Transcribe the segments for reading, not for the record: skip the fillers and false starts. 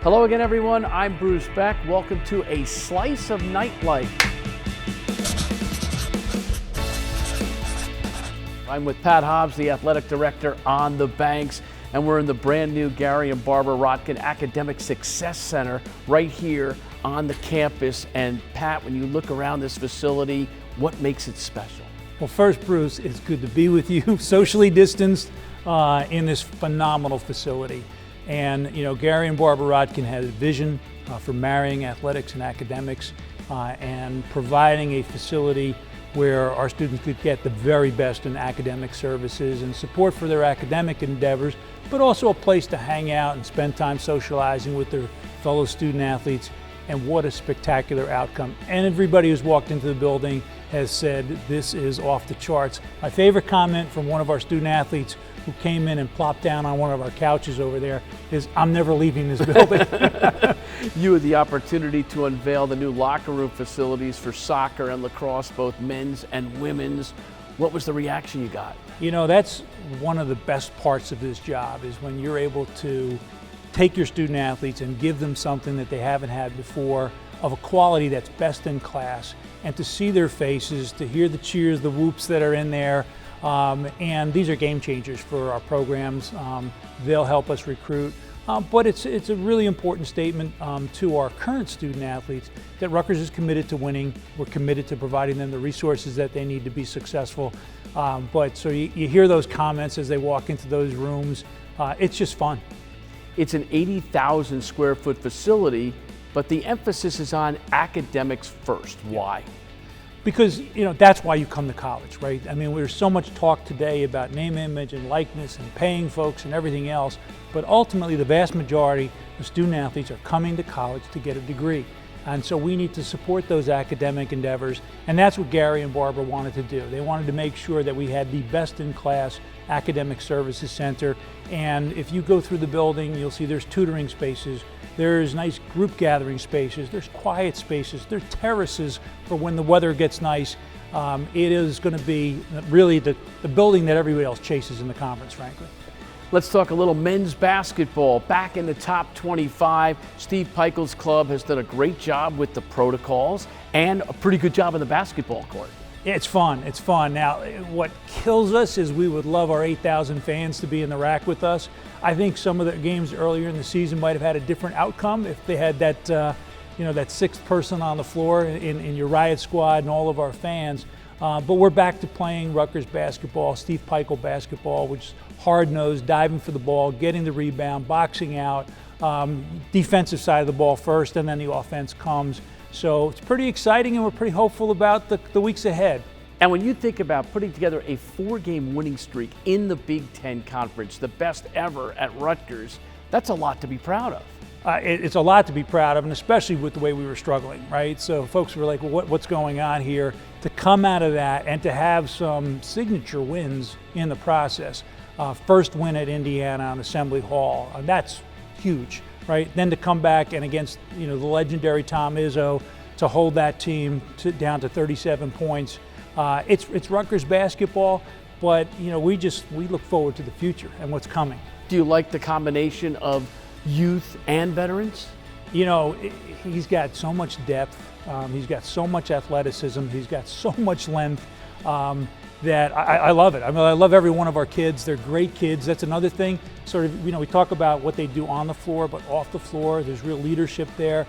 Hello again, everyone. I'm Bruce Beck. Welcome to a Slice of Knightlife. I'm with Pat Hobbs, the athletic director on the Banks, and we're in the brand new Gary and Barbara Rotkin Academic Success Center right here on the campus. And Pat, when you look around this facility, what makes it special? Well, first, Bruce, it's good to be with you, socially distanced in this phenomenal facility. And, you know, Gary and Barbara Rotkin had a vision for marrying athletics and academics and providing a facility where our students could get the very best in academic services and support for their academic endeavors, but also a place to hang out and spend time socializing with their fellow student athletes. And what a spectacular outcome. And everybody who's walked into the building has said this is off the charts. My favorite comment from one of our student athletes who came in and plopped down on one of our couches over there is, "I'm never leaving this building." You had the opportunity to unveil the new locker room facilities for soccer and lacrosse, both men's and women's. What was the reaction you got? You know, that's one of the best parts of this job, is when you're able to take your student athletes and give them something that they haven't had before, of a quality that's best in class, and to see their faces, to hear the cheers, the whoops that are in there. And these are game changers for our programs. They'll help us recruit. But it's a really important statement to our current student athletes that Rutgers is committed to winning. We're committed to providing them the resources that they need to be successful. But so you hear those comments as they walk into those rooms. It's just fun. It's an 80,000 square foot facility, but the emphasis is on academics first. Why? Because, you know, that's why you come to college, right? I mean, there's so much talk today about name, image, and likeness and paying folks and everything else, but ultimately the vast majority of student athletes are coming to college to get a degree. And so we need to support those academic endeavors, and that's what Gary and Barbara wanted to do. They wanted to make sure that we had the best-in-class academic services center. And if you go through the building, you'll see there's tutoring spaces, there's nice group gathering spaces, there's quiet spaces, there's terraces for when the weather gets nice. It is going to be really the building that everybody else chases in the conference, frankly. Let's talk a little men's basketball. Back in the top 25, Steve Pikel's club has done a great job with the protocols and a pretty good job on the basketball court. Yeah, it's fun. It's fun. Now, what kills us is we would love our 8,000 fans to be in the rack with us. I think some of the games earlier in the season might have had a different outcome if they had that, that sixth person on the floor in your riot squad and all of our fans. But we're back to playing Rutgers basketball, Steve Pikel basketball, which is hard-nosed, diving for the ball, getting the rebound, boxing out, defensive side of the ball first, and then the offense comes. So it's pretty exciting, and we're pretty hopeful about the weeks ahead. And when you think about putting together a 4-game winning streak in the Big Ten Conference, the best ever at Rutgers, that's a lot to be proud of. It's a lot to be proud of, and especially with the way we were struggling, right? So folks were like, well, what's going on here? To come out of that and to have some signature wins in the process. First win at Indiana on Assembly Hall, that's huge, right? Then to come back and against the legendary Tom Izzo, to hold that team down to 37 points. It's Rutgers basketball, but we look forward to the future and what's coming. Do you like the combination of youth and veterans? He's got so much depth, he's got so much athleticism, he's got so much length that I love it. I mean, I love every one of our kids. They're great kids. That's another thing. Sort of, we talk about what they do on the floor, but off the floor, there's real leadership there.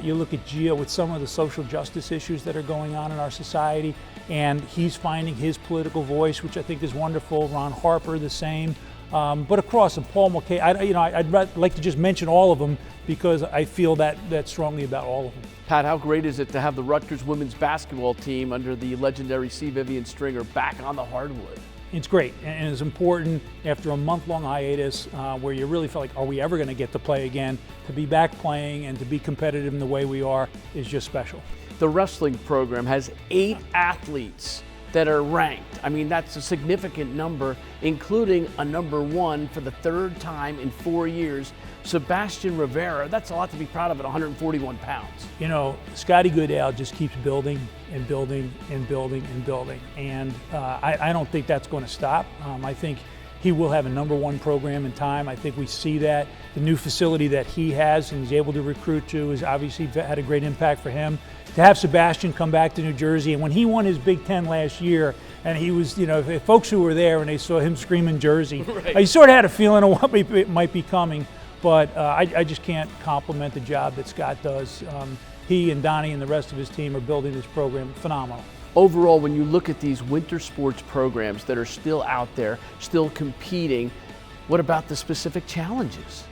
You look at Gio with some of the social justice issues that are going on in our society, and he's finding his political voice, which I think is wonderful. Ron Harper, the same. But across them, Paul Mulcahy, I'd like to just mention all of them because I feel that strongly about all of them. Pat, how great is it to have the Rutgers women's basketball team under the legendary C. Vivian Stringer back on the hardwood? It's great, and it's important after a month-long hiatus where you really felt like, are we ever going to get to play again? To be back playing and to be competitive in the way we are is just special. The wrestling program has 8 athletes that are ranked. I mean, that's a significant number, including a #1 for the 3rd time in 4 years. Sebastian Rivera, that's a lot to be proud of at 141 pounds. Scotty Goodale just keeps building and building and building and building. And I don't think that's going to stop. I think he will have a #1 program in time. I think we see that. The new facility that he has and he's able to recruit to has obviously had a great impact for him. To have Sebastian come back to New Jersey, and when he won his Big Ten last year, and he was, if folks who were there and they saw him screaming Jersey, right. You sort of had a feeling of what might be coming, but I just can't compliment the job that Scott does. He and Donnie and the rest of his team are building this program phenomenal. Overall, when you look at these winter sports programs that are still out there, still competing, what about the specific challenges?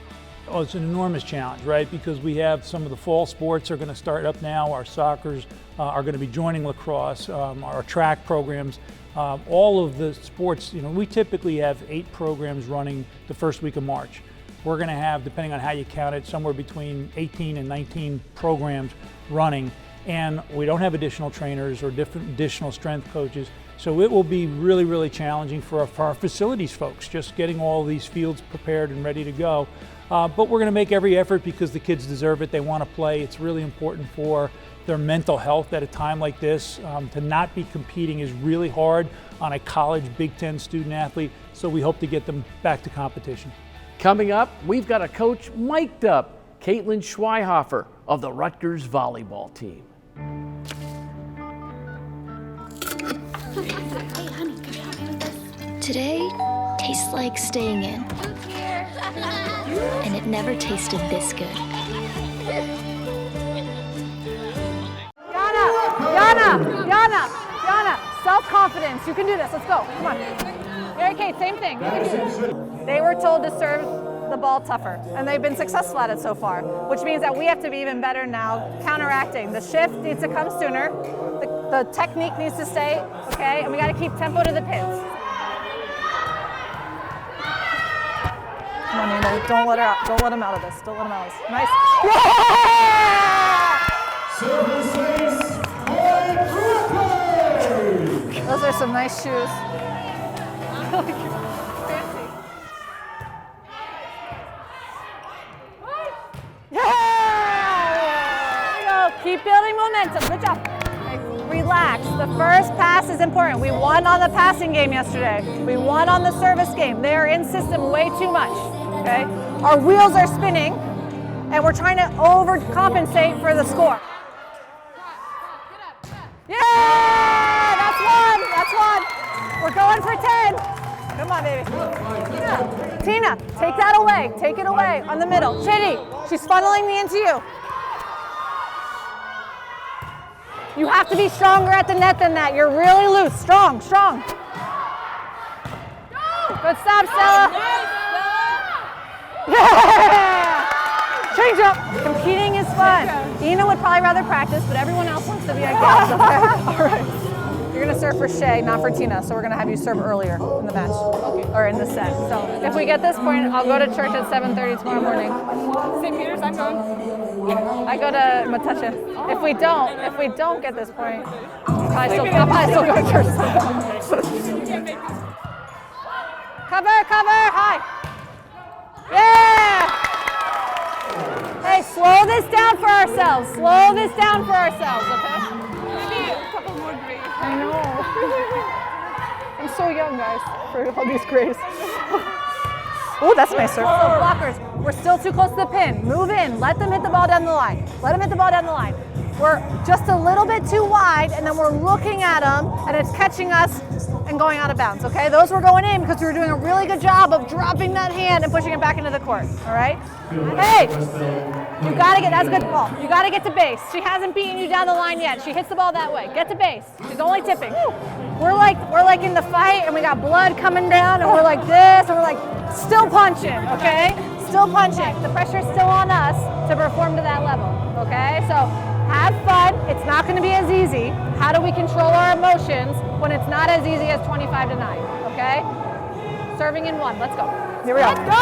Oh, it's an enormous challenge, right? Because we have some of the fall sports are going to start up now. Our soccers are going to be joining lacrosse, our track programs, all of the sports. We typically have 8 programs running the first week of March. We're going to have, depending on how you count it, somewhere between 18 and 19 programs running. And we don't have additional trainers or additional strength coaches. So it will be really, really challenging for our facilities folks, just getting all these fields prepared and ready to go. But we're going to make every effort because the kids deserve it. They want to play. It's really important for their mental health at a time like this. To not be competing is really hard on a college Big Ten student athlete. So we hope to get them back to competition. Coming up, we've got a coach mic'd up, Coach Schweihofer of the Rutgers volleyball team. Today tastes like staying in. And it never tasted this good. Yana, self-confidence. You can do this. Let's go. Come on. Mary Kate, same thing. You can do it. They were told to serve the ball tougher, and they've been successful at it so far, which means that we have to be even better now counteracting. The shift needs to come sooner. The technique needs to stay, okay? And we got to keep tempo to the pins. Come on, Nina. Don't let her out. Don't let him out of this. Don't let him out of this. Nice. Yeah! Those are some nice shoes. Keep building momentum. Good job. Relax. The first pass is important. We won on the passing game yesterday. We won on the service game. They are in system way too much. Okay? Our wheels are spinning, and we're trying to overcompensate for the score. Yeah! That's one. That's one. We're going for 10. Come on, baby. Tina, take that away. Take it away on the middle. Chitty, she's funneling me into you. You have to be stronger at the net than that. You're really loose. Strong, strong. Good stop, Stella. Yeah! Change up. Competing is fun. Ina would probably rather practice, but everyone else wants to be a guest, okay? All right. You're going to serve for Shay, not for Tina, so we're going to have you serve earlier in the match, or in the set. So if we get this point, I'll go to church at 7:30 tomorrow morning. St. Peter's, I'm going. I go to Metuchen. If we don't get this point, I'll probably still go to church. Cover, high. Yeah! Hey, slow this down for ourselves. Slow this down for ourselves, okay? Maybe a couple more grades. I know. I'm so young, guys, for all these grades. Oh, that's a nice serve. So blockers, we're still too close to the pin. Move in, let them hit the ball down the line. Let them hit the ball down the line. We're just a little bit too wide, and then we're looking at them, and it's catching us and going out of bounds, okay? Those were going in because we were doing a really good job of dropping that hand and pushing it back into the court, all right? Hey, you gotta get, that's a good ball. You gotta get to base. She hasn't beaten you down the line yet. She hits the ball that way. Get to base. She's only tipping. We're like in the fight, and we got blood coming down, and we're like this, and we're like still punching, okay? Still punching. The pressure's still on us to perform to that level, okay? So have fun. It's not going to be as easy. How do we control our emotions when it's not as easy as 25-9, okay? Serving in 1. Let's go. Here we go. Let's go!